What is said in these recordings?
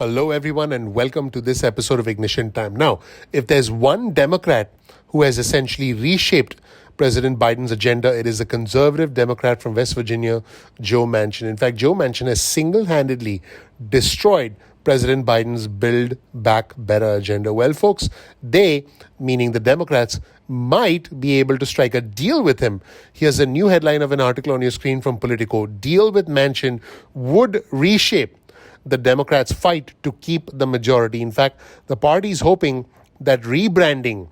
Hello, everyone, and welcome to this episode of Ignition Time. Now, if there's one Democrat who has essentially reshaped President Biden's agenda, it is a conservative Democrat from West Virginia, Joe Manchin. In fact, Joe Manchin has single handedly destroyed President Biden's Build Back Better agenda. Well, folks, they, meaning the Democrats, might be able to strike a deal with him. Here's a new headline of an article on your screen from Politico. Deal with Manchin would reshape the Democrats' fight to keep the majority. In fact, the party is hoping that rebranding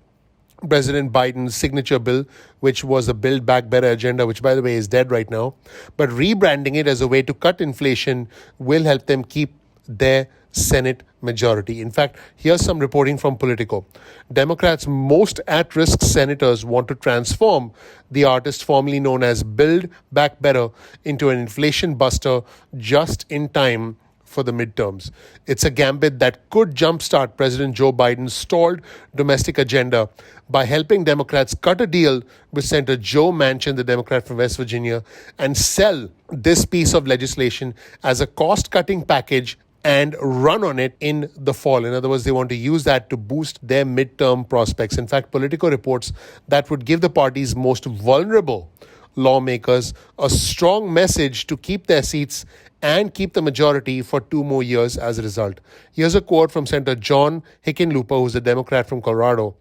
President Biden's signature bill, which was a Build Back Better agenda, which, by the way, is dead right now, but rebranding it as a way to cut inflation will help them keep their Senate majority. In fact, here's some reporting from Politico. Democrats' most at-risk senators want to transform the artist formerly known as Build Back Better into an inflation buster just in time for the midterms. It's a gambit that could jumpstart President Joe Biden's stalled domestic agenda by helping Democrats cut a deal with Senator Joe Manchin, the Democrat from West Virginia, and sell this piece of legislation as a cost-cutting package and run on it in the fall. In other words, they want to use that to boost their midterm prospects. In fact, Politico reports that would give the party's most vulnerable lawmakers a strong message to keep their seats and keep the majority for 2 more years as a result. Here's a quote from Senator John Hickenlooper, who's a Democrat from Colorado,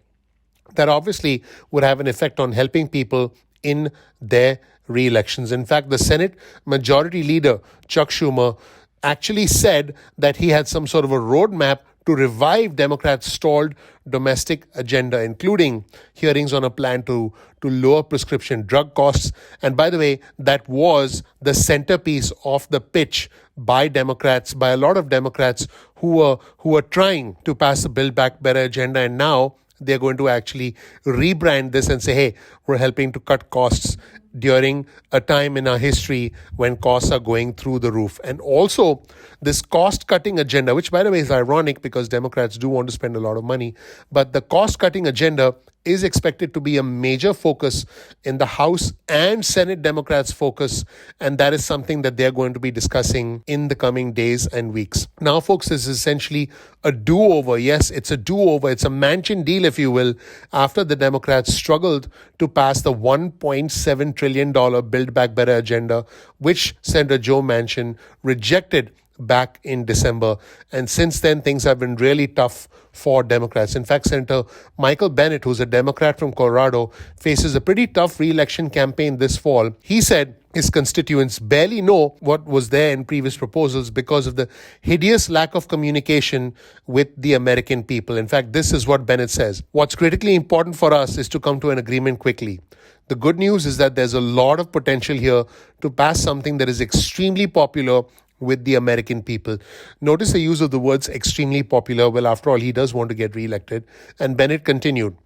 that obviously would have an effect on helping people in their re-elections. In fact, the Senate Majority Leader, Chuck Schumer, actually said that he had some sort of a roadmap to revive Democrats' stalled domestic agenda, including hearings on a plan to lower prescription drug costs. And by the way, that was the centerpiece of the pitch by Democrats, by a lot of Democrats who were trying to pass the Build Back Better agenda. And now they're going to actually rebrand this and say, hey, we're helping to cut costs during a time in our history when costs are going through the roof. And also this cost-cutting agenda, which, by the way, is ironic because Democrats do want to spend a lot of money, but the cost-cutting agenda is expected to be a major focus in the House and Senate Democrats' focus, and that is something that they're going to be discussing in the coming days and weeks. Now, folks, this is essentially a do-over. Yes, it's a do-over. It's a Manchin deal, if you will, after the Democrats struggled to pass the $1.7 trillion Build Back Better agenda, which Senator Joe Manchin rejected back in December. And since then, things have been really tough for Democrats. In fact, Senator Michael Bennet, who's a Democrat from Colorado, faces a pretty tough re-election campaign this fall. He said his constituents barely know what was there in previous proposals because of the hideous lack of communication with the American people. In fact, this is what Bennet says. What's critically important for us is to come to an agreement quickly. The good news is that there's a lot of potential here to pass something that is extremely popular with the American people. Notice the use of the words extremely popular. Well, after all, he does want to get reelected. And Bennett continued,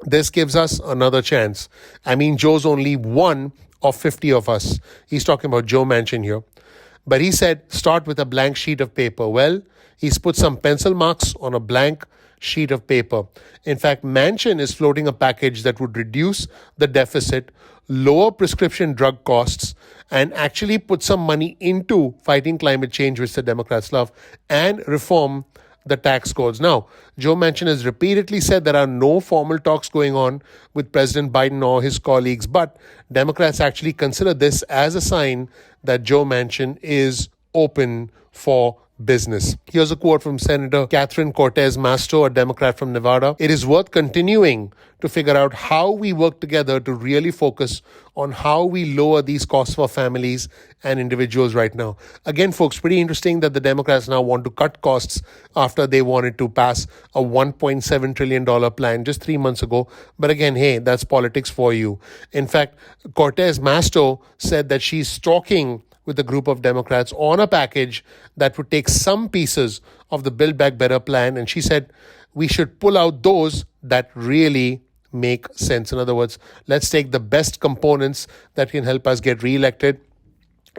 this gives us another chance. I mean, Joe's only one of 50 of us. He's talking about Joe Manchin here. But he said, start with a blank sheet of paper. Well, he's put some pencil marks on a blank sheet of paper. In fact, Manchin is floating a package that would reduce the deficit, lower prescription drug costs, and actually put some money into fighting climate change, which the Democrats love, and reform the tax codes. Now, Joe Manchin has repeatedly said there are no formal talks going on with President Biden or his colleagues, but Democrats actually consider this as a sign that Joe Manchin is open for business. Here's a quote from Senator Catherine Cortez Masto, a Democrat from Nevada. It is worth continuing to figure out how we work together to really focus on how we lower these costs for families and individuals right now. Again, folks, pretty interesting that the Democrats now want to cut costs after they wanted to pass a $1.7 trillion plan just 3 months ago. But again, hey, that's politics for you. In fact, Cortez Masto said that she's talking with a group of Democrats on a package that would take some pieces of the Build Back Better plan. And she said we should pull out those that really make sense. In other words, let's take the best components that can help us get reelected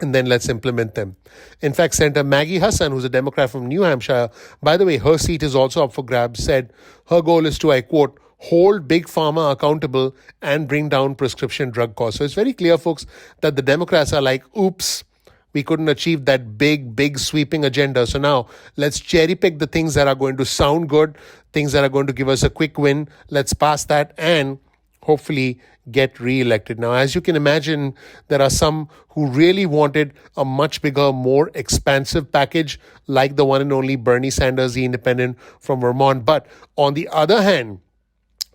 and then let's implement them. In fact, Senator Maggie Hassan, who's a Democrat from New Hampshire, by the way, her seat is also up for grabs, said her goal is to, I quote, hold Big Pharma accountable and bring down prescription drug costs. So it's very clear, folks, that the Democrats are like, oops, we couldn't achieve that big sweeping agenda. So now let's cherry pick the things that are going to sound good, things that are going to give us a quick win. Let's pass that and hopefully get re-elected. Now, as you can imagine, there are some who really wanted a much bigger, more expansive package like the one and only Bernie Sanders, the independent from Vermont. But on the other hand,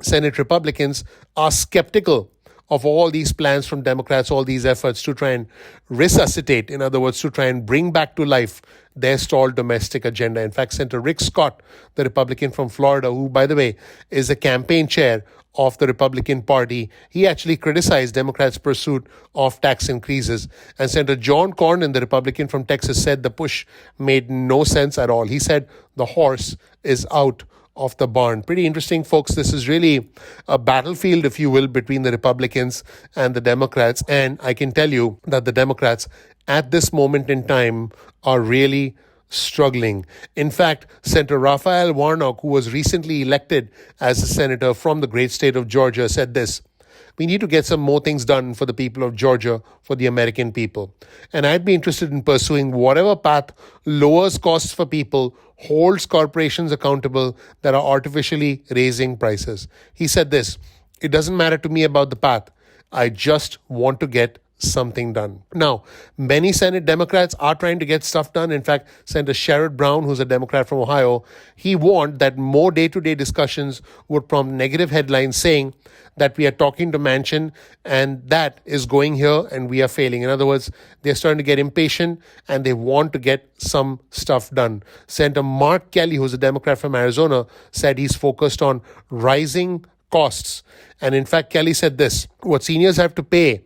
Senate Republicans are skeptical of all these plans from Democrats, all these efforts to try and resuscitate, in other words, to try and bring back to life their stalled domestic agenda. In fact, Senator Rick Scott, the Republican from Florida, who, by the way, is the campaign chair of the Republican Party, he actually criticized Democrats' pursuit of tax increases. And Senator John Cornyn, the Republican from Texas, said the push made no sense at all. He said the horse is out of the barn. Pretty interesting, folks. This is really a battlefield, if you will, between the Republicans and the Democrats. And I can tell you that the Democrats at this moment in time are really struggling. In fact, Senator Raphael Warnock, who was recently elected as a senator from the great state of Georgia, said this: we need to get some more things done for the people of Georgia, for the American people. And I'd be interested in pursuing whatever path lowers costs for people, holds corporations accountable that are artificially raising prices. He said this: it doesn't matter to me about the path. I just want to get something done. Now, many Senate Democrats are trying to get stuff done. In fact, Senator Sherrod Brown, who's a Democrat from Ohio, he warned that more day-to-day discussions would prompt negative headlines saying that we are talking to Manchin and that is going here and we are failing. In other words, they're starting to get impatient and they want to get some stuff done. Senator Mark Kelly, who's a Democrat from Arizona, said he's focused on rising costs. And in fact, Kelly said this: what seniors have to pay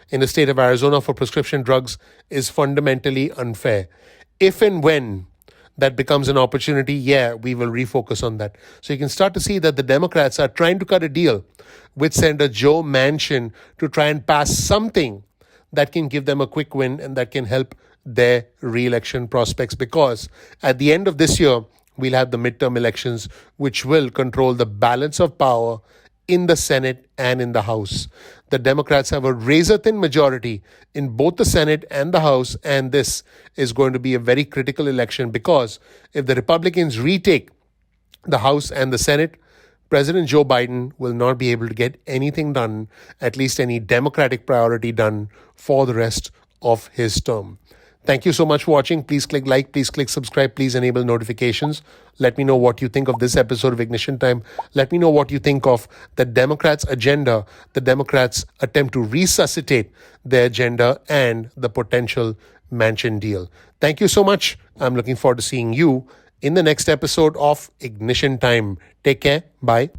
in the state of Arizona for prescription drugs is fundamentally unfair. If and when that becomes an opportunity, we will refocus on that. So you can start to see that the Democrats are trying to cut a deal with Senator Joe Manchin to try and pass something that can give them a quick win and that can help their re-election prospects, because at the end of this year, we'll have the midterm elections, which will control the balance of power in the Senate and in the House. The Democrats have a razor-thin majority in both the Senate and the House, and this is going to be a very critical election because if the Republicans retake the House and the Senate, President Joe Biden will not be able to get anything done, at least any Democratic priority done, for the rest of his term. Thank you so much for watching. Please click like, please click subscribe, please enable notifications. Let me know what you think of this episode of Ignition Time. Let me know what you think of the Democrats' agenda, the Democrats' attempt to resuscitate their agenda, and the potential Manchin deal. Thank you so much. I'm looking forward to seeing you in the next episode of Ignition Time. Take care. Bye.